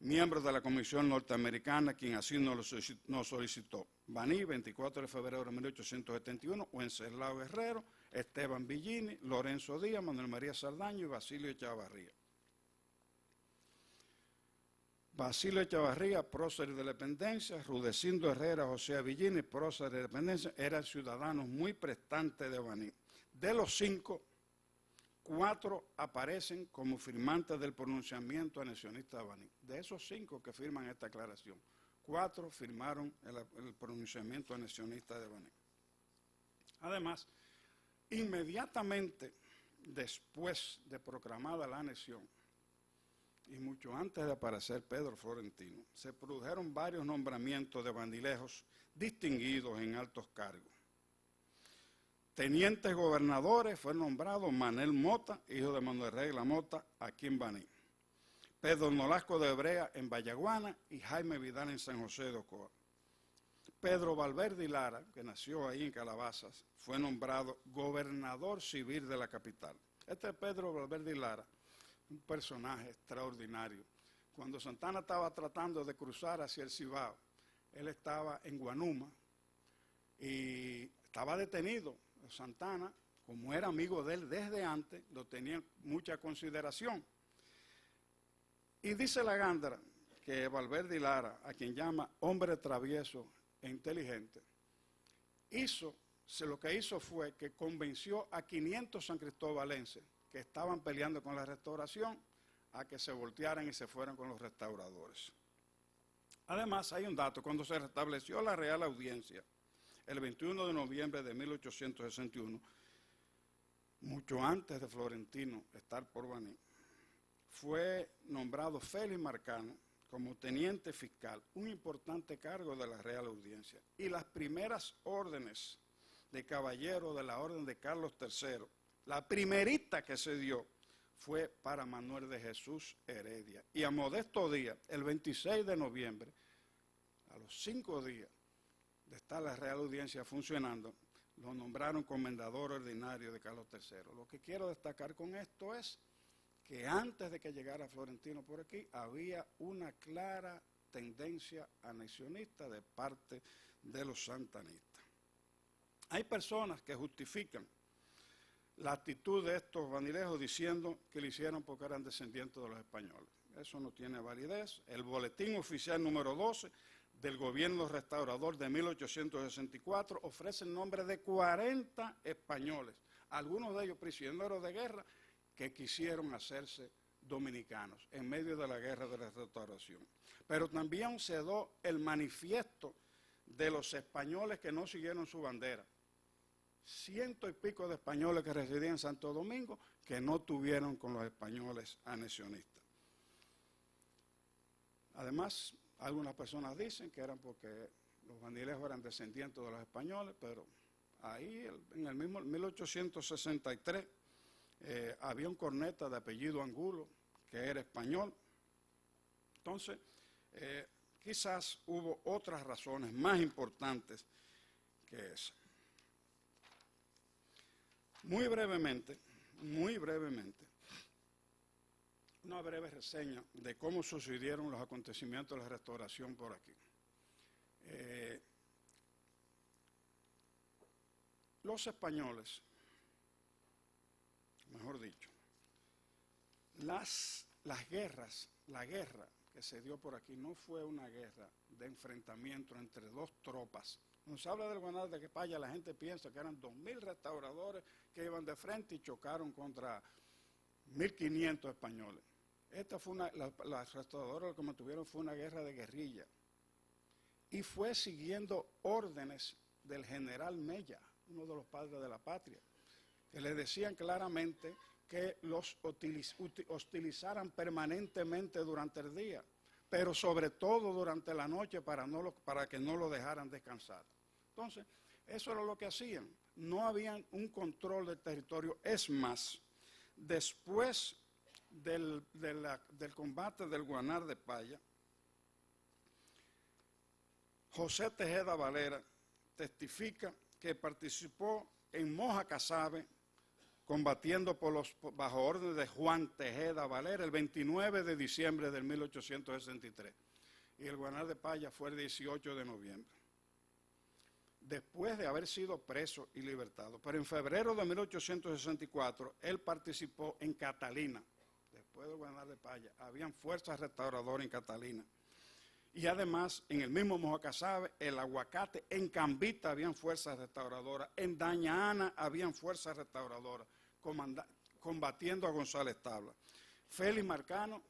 miembro de la Comisión Norteamericana, quien así nos solicitó. Baní, 24 de febrero de 1871, Wenceslao Guerrero, Esteban Villini, Lorenzo Díaz, Manuel María Saldaña y Basilio Echavarría. Basilio Echavarría, prócer de la independencia, Rudecindo Herrera, José Villini, prócer de la independencia, eran ciudadanos muy prestantes de Baní. De los 5, 4 aparecen como firmantes del pronunciamiento anexionista de Baní. De esos 5 que firman esta aclaración, 4 firmaron el pronunciamiento anexionista de Baní. Además, inmediatamente después de proclamada la anexión, y mucho antes de aparecer Pedro Florentino, se produjeron varios nombramientos de bandilejos distinguidos en altos cargos. Tenientes gobernadores fue nombrado Manuel Mota, hijo de Manuel Regla Mota, aquí en Baní, Pedro Nolasco de Brea en Vallaguana y Jaime Vidal en San José de Ocoa. Pedro Valverde y Lara, que nació ahí en Calabazas, fue nombrado gobernador civil de la capital. Este Pedro Valverde y Lara, un personaje extraordinario. Cuando Santana estaba tratando de cruzar hacia el Cibao, él estaba en Guanuma y estaba detenido. Santana, como era amigo de él desde antes, lo tenía en mucha consideración. Y dice la Gándara que Valverde y Lara, a quien llama hombre travieso e inteligente, lo que hizo fue que convenció a 500 san cristobalenses que estaban peleando con la restauración a que se voltearan y se fueran con los restauradores. Además, hay un dato: cuando se restableció la Real Audiencia, el 21 de noviembre de 1861, mucho antes de Florentino estar por Baní, fue nombrado Félix Marcano como teniente fiscal, un importante cargo de la Real Audiencia, y las primeras órdenes de caballero de la Orden de Carlos III, la primerita que se dio, fue para Manuel de Jesús Heredia. Y a Modesto Díaz, el 26 de noviembre, a los 5 días de estar la Real Audiencia funcionando, lo nombraron comendador ordinario de Carlos III. Lo que quiero destacar con esto es que antes de que llegara Florentino por aquí, había una clara tendencia anexionista de parte de los santanistas. Hay personas que justifican la actitud de estos bandilejos diciendo que lo hicieron porque eran descendientes de los españoles. Eso no tiene validez. El boletín oficial número 12 del gobierno restaurador de 1864 ofrece el nombre de 40 españoles, algunos de ellos prisioneros de guerra, que quisieron hacerse dominicanos en medio de la guerra de la restauración. Pero también se dio el manifiesto de los españoles que no siguieron su bandera. 100 y pico de españoles que residían en Santo Domingo que no tuvieron con los españoles anexionistas. Además, algunas personas dicen que eran porque los bandilejos eran descendientes de los españoles, pero ahí en el mismo 1863 había un corneta de apellido Angulo que era español. Entonces, quizás hubo otras razones más importantes que esa. Muy brevemente, una breve reseña de cómo sucedieron los acontecimientos de la restauración por aquí. Los españoles, mejor dicho, las guerras, la guerra que se dio por aquí no fue una guerra de enfrentamiento entre dos tropas. Cuando se habla del Guanar de Paya, la gente piensa que eran 2.000 restauradores que iban de frente y chocaron contra 1.500 españoles. Esta fue las restauradoras lo que mantuvieron fue una guerra de guerrilla. Y fue siguiendo órdenes del general Mella, uno de los padres de la patria, que le decían claramente que los hostilizaran permanentemente durante el día, pero sobre todo durante la noche para que no lo dejaran descansar. Entonces, eso era lo que hacían. No había un control del territorio. Es más, después del combate del Guanar de Paya, José Tejeda Valera testifica que participó en Moja Casabe combatiendo bajo orden de Juan Tejeda Valera el 29 de diciembre de 1863 y el Guanar de Paya fue el 18 de noviembre. Después de haber sido preso y libertado, pero en febrero de 1864 él participó en Catalina. Después del Guanar de Paya habían fuerzas restauradoras en Catalina. Y además, en el mismo Moja Casabe, el Aguacate, en Cambita habían fuerzas restauradoras, en Daña Ana habían fuerzas restauradoras, combatiendo a González Tabla. Félix Marcano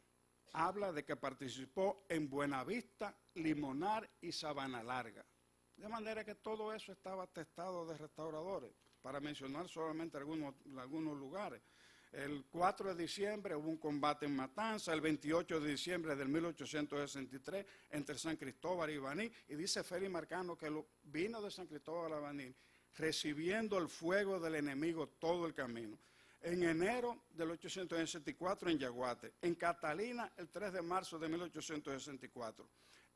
habla de que participó en Buenavista, Limonar y Sabana Larga. De manera que todo eso estaba atestado de restauradores, para mencionar solamente algunos lugares. El 4 de diciembre hubo un combate en Matanza, el 28 de diciembre del 1863 entre San Cristóbal y Baní, y dice Félix Marcano que vino de San Cristóbal a Baní recibiendo el fuego del enemigo todo el camino. En enero del 1864 en Yaguate, en Catalina el 3 de marzo de 1864,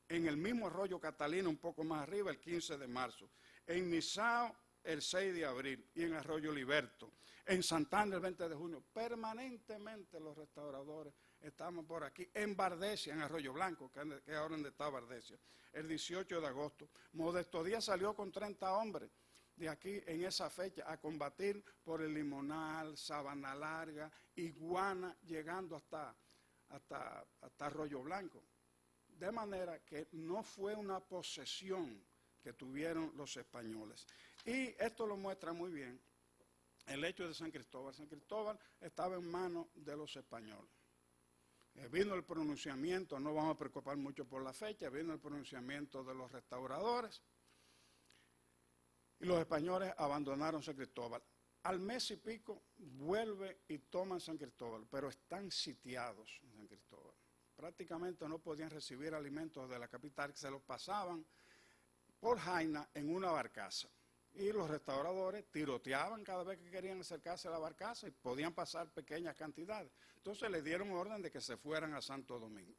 en el mismo arroyo Catalina un poco más arriba el 15 de marzo, en Nizao el 6 de abril y en Arroyo Liberto, en Santana el 20 de junio. Permanentemente los restauradores estamos por aquí, en Bardesia, en Arroyo Blanco, que es ahora donde está Bardesia, el 18 de agosto. Modesto Díaz salió con 30 hombres de aquí en esa fecha a combatir por el Limonal, Sabana Larga, Iguana, llegando hasta Arroyo Blanco. De manera que no fue una posesión que tuvieron los españoles. Y esto lo muestra muy bien el hecho de San Cristóbal. San Cristóbal estaba en manos de los españoles. Vino el pronunciamiento, no vamos a preocupar mucho por la fecha, vino el pronunciamiento de los restauradores y los españoles abandonaron San Cristóbal. Al mes y pico vuelve y toman San Cristóbal, pero están sitiados en San Cristóbal. Prácticamente no podían recibir alimentos de la capital, que se los pasaban por Jaina en una barcaza. Y los restauradores tiroteaban cada vez que querían acercarse a la barcaza y podían pasar pequeñas cantidades. Entonces les dieron orden de que se fueran a Santo Domingo.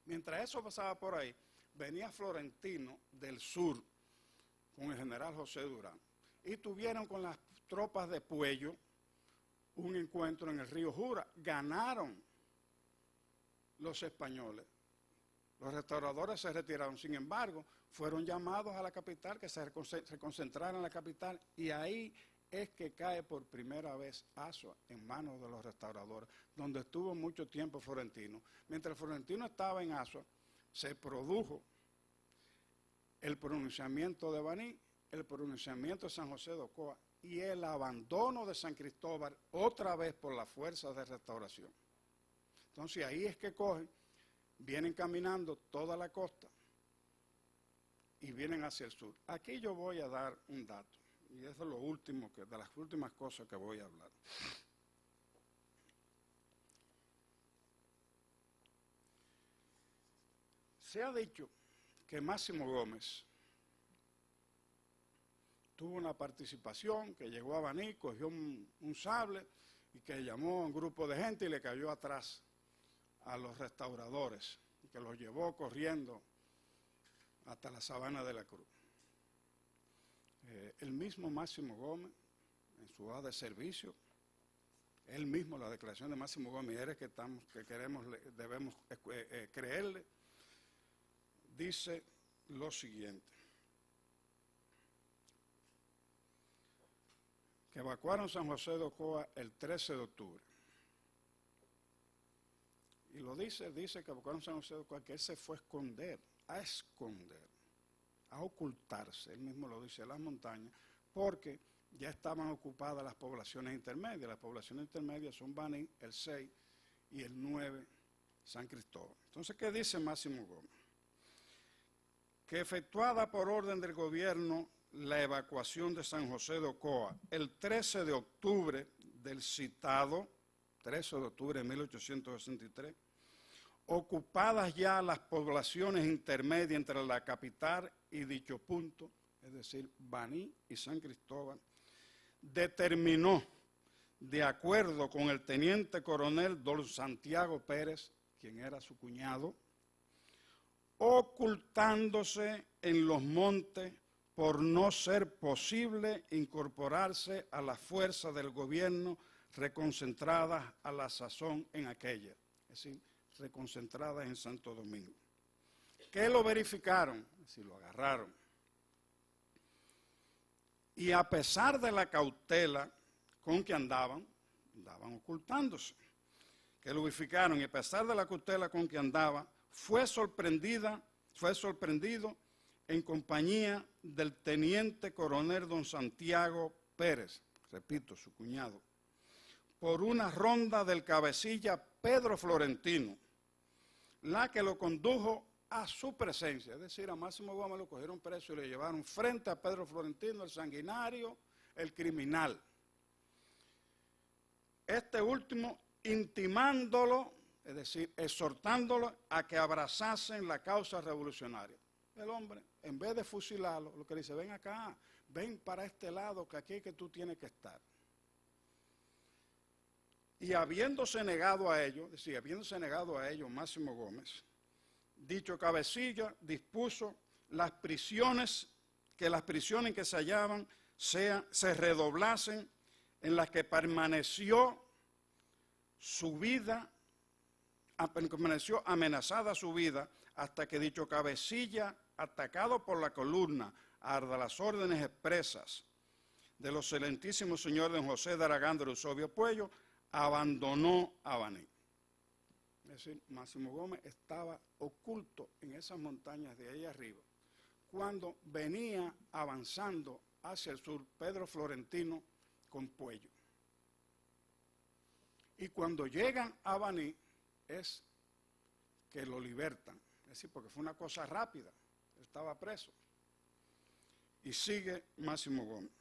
Mientras eso pasaba por ahí, venía Florentino del sur con el general José Durán y tuvieron con las tropas de Puello un encuentro en el río Jura. Ganaron los españoles. Los restauradores se retiraron, sin embargo, fueron llamados a la capital, que se concentraran en la capital, y ahí es que cae por primera vez Azua en manos de los restauradores, donde estuvo mucho tiempo Florentino. Mientras Florentino estaba en Azua, se produjo el pronunciamiento de Baní, el pronunciamiento de San José de Ocoa y el abandono de San Cristóbal otra vez por las fuerzas de restauración. Entonces ahí es que cogen, vienen caminando toda la costa y vienen hacia el sur. Aquí yo voy a dar un dato, y eso es lo último, de las últimas cosas que voy a hablar. Se ha dicho que Máximo Gómez tuvo una participación, que llegó a Baní, cogió un sable y que llamó a un grupo de gente y le cayó atrás a los restauradores, que los llevó corriendo hasta la Sabana de la Cruz. El mismo Máximo Gómez, en su hoja de servicio, él mismo, la declaración de Máximo Gómez, debemos creerle, dice lo siguiente: que evacuaron San José de Ocoa el 13 de octubre. cuando dice que evacuaron San José de Ocoa, que él se fue a esconder, a ocultarse, él mismo lo dice, en las montañas, porque ya estaban ocupadas las poblaciones intermedias. Las poblaciones intermedias son Baní, el 6 y el 9, San Cristóbal. Entonces, ¿qué dice Máximo Gómez? Que efectuada por orden del gobierno la evacuación de San José de Ocoa el 13 de octubre del citado, 13 de octubre de 1863, ocupadas ya las poblaciones intermedias entre la capital y dicho punto, es decir, Baní y San Cristóbal, determinó, de acuerdo con el teniente coronel don Santiago Pérez, quien era su cuñado, ocultándose en los montes por no ser posible incorporarse a las fuerzas del gobierno reconcentradas a la sazón en aquella, es decir, reconcentradas en Santo Domingo. ¿Qué lo verificaron? Es decir, lo agarraron. Y a pesar de la cautela con que andaban ocultándose, que lo verificaron, y a pesar de la cautela con que andaba, fue sorprendido en compañía del teniente coronel don Santiago Pérez, repito, su cuñado, por una ronda del cabecilla Pedro Florentino, la que lo condujo a su presencia, es decir, a Máximo Gómez lo cogieron preso y lo llevaron frente a Pedro Florentino, el sanguinario, el criminal. Este último intimándolo, es decir, exhortándolo a que abrazasen la causa revolucionaria. El hombre, en vez de fusilarlo, lo que dice, ven acá, ven para este lado, que aquí es que tú tienes que estar. Y habiéndose negado a ello, es decir, habiéndose negado a ello Máximo Gómez, dicho cabecilla dispuso que las prisiones en que se hallaban se redoblasen, en las que permaneció amenazada su vida, hasta que dicho cabecilla, atacado por la columna, a las órdenes expresas de los excelentísimos señores don José de Aragán de Eusebio Puello, abandonó a Baní. Es decir, Máximo Gómez estaba oculto en esas montañas de ahí arriba, cuando venía avanzando hacia el sur Pedro Florentino con Puello. Y cuando llegan a Baní es que lo libertan, es decir, porque fue una cosa rápida, estaba preso. Y sigue Máximo Gómez.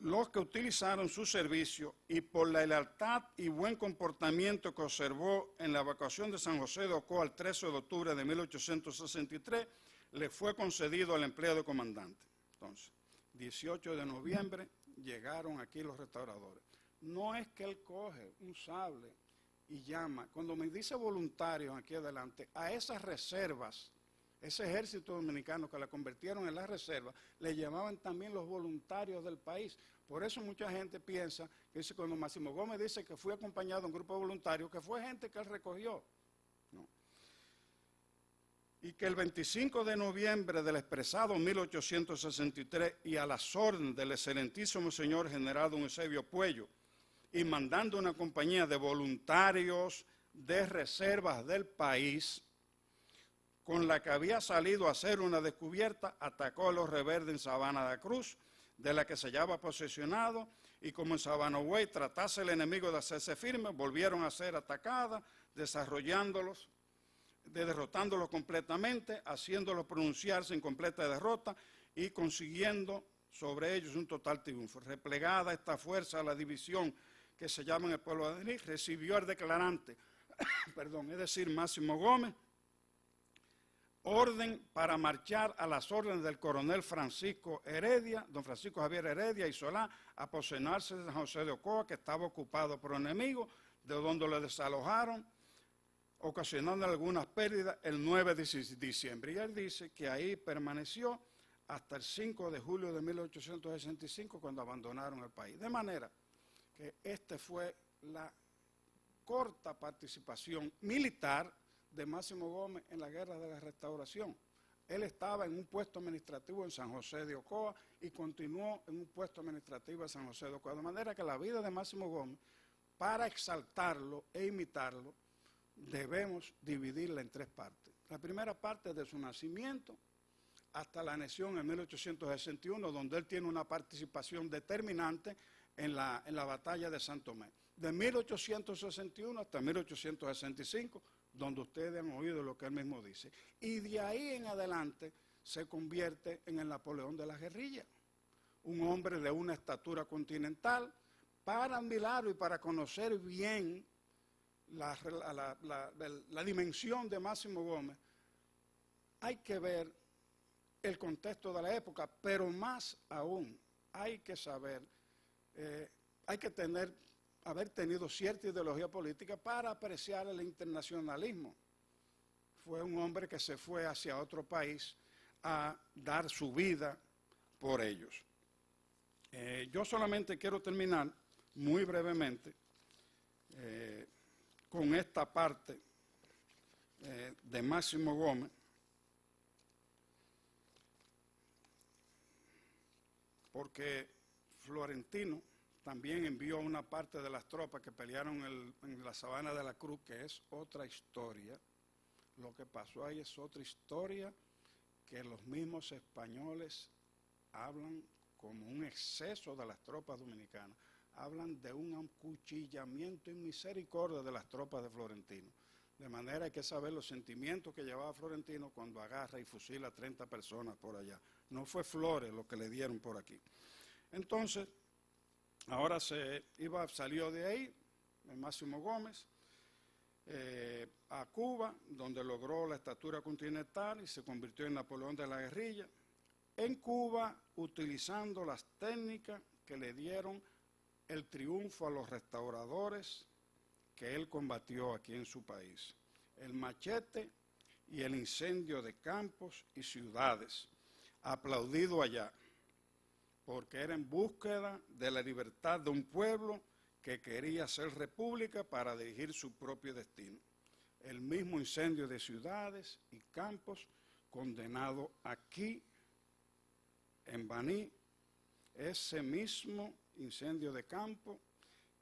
Los que utilizaron su servicio y por la lealtad y buen comportamiento que observó en la evacuación de San José de Ocoa el 13 de octubre de 1863, le fue concedido el empleo de comandante. Entonces, 18 de noviembre llegaron aquí los restauradores. No es que él coge un sable y llama, cuando me dice voluntarios aquí adelante, a esas reservas, ese ejército dominicano que la convirtieron en las reservas, le llamaban también los voluntarios del país. Por eso mucha gente piensa que cuando Máximo Gómez dice que fue acompañado de un grupo de voluntarios, que fue gente que él recogió. No. Y que el 25 de noviembre del expresado 1863 y a las órdenes del excelentísimo señor general don Eusebio Puello, y mandando una compañía de voluntarios de reservas del país, con la que había salido a hacer una descubierta, atacó a los rebeldes en Sabana de la Cruz, de la que se hallaba posesionado, y como en Sabana Güey tratase el enemigo de hacerse firme, volvieron a ser atacadas, derrotándolos completamente, haciéndolos pronunciarse en completa derrota y consiguiendo sobre ellos un total triunfo. Replegada esta fuerza a la división que se llama en el pueblo de Baní, recibió el declarante, es decir, Máximo Gómez, orden para marchar a las órdenes del coronel Francisco Heredia, don Francisco Javier Heredia y Solá, a posesionarse de San José de Ocoa, que estaba ocupado por enemigos, de donde le desalojaron, ocasionando algunas pérdidas el 9 de diciembre. Y él dice que ahí permaneció hasta el 5 de julio de 1865, cuando abandonaron el país. De manera que esta fue la corta participación militar de Máximo Gómez en la Guerra de la Restauración. Él estaba en un puesto administrativo en San José de Ocoa y continuó en un puesto administrativo en San José de Ocoa. De manera que la vida de Máximo Gómez, para exaltarlo e imitarlo, debemos dividirla en tres partes. La primera parte es de su nacimiento hasta la anexión en 1861, donde él tiene una participación determinante en la batalla de San Tomé. De 1861 hasta 1865, donde ustedes han oído lo que él mismo dice. Y de ahí en adelante se convierte en el Napoleón de la guerrilla, un hombre de una estatura continental. Para admirarlo y para conocer bien la dimensión de Máximo Gómez, hay que ver el contexto de la época, pero más aún hay que saber, hay que haber tenido cierta ideología política para apreciar el internacionalismo. Fue un hombre que se fue hacia otro país a dar su vida por ellos. Yo solamente quiero terminar muy brevemente con esta parte de Máximo Gómez, porque Florentino también envió una parte de las tropas que pelearon en la Sabana de la Cruz, que es otra historia. Lo que pasó ahí es otra historia que los mismos españoles hablan como un exceso de las tropas dominicanas. Hablan de un acuchillamiento y misericordia de las tropas de Florentino. De manera hay que saber los sentimientos que llevaba Florentino cuando agarra y fusila a 30 personas por allá. No fue flores lo que le dieron por aquí. Entonces, ahora salió de ahí, Máximo Gómez, a Cuba, donde logró la estatura continental y se convirtió en Napoleón de la guerrilla. En Cuba, utilizando las técnicas que le dieron el triunfo a los restauradores que él combatió aquí en su país. El machete y el incendio de campos y ciudades, aplaudido allá, porque era en búsqueda de la libertad de un pueblo que quería ser república para dirigir su propio destino. El mismo incendio de ciudades y campos condenado aquí en Baní, ese mismo incendio de campo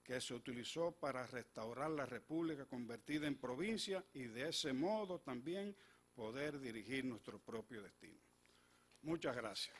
que se utilizó para restaurar la república convertida en provincia y de ese modo también poder dirigir nuestro propio destino. Muchas gracias.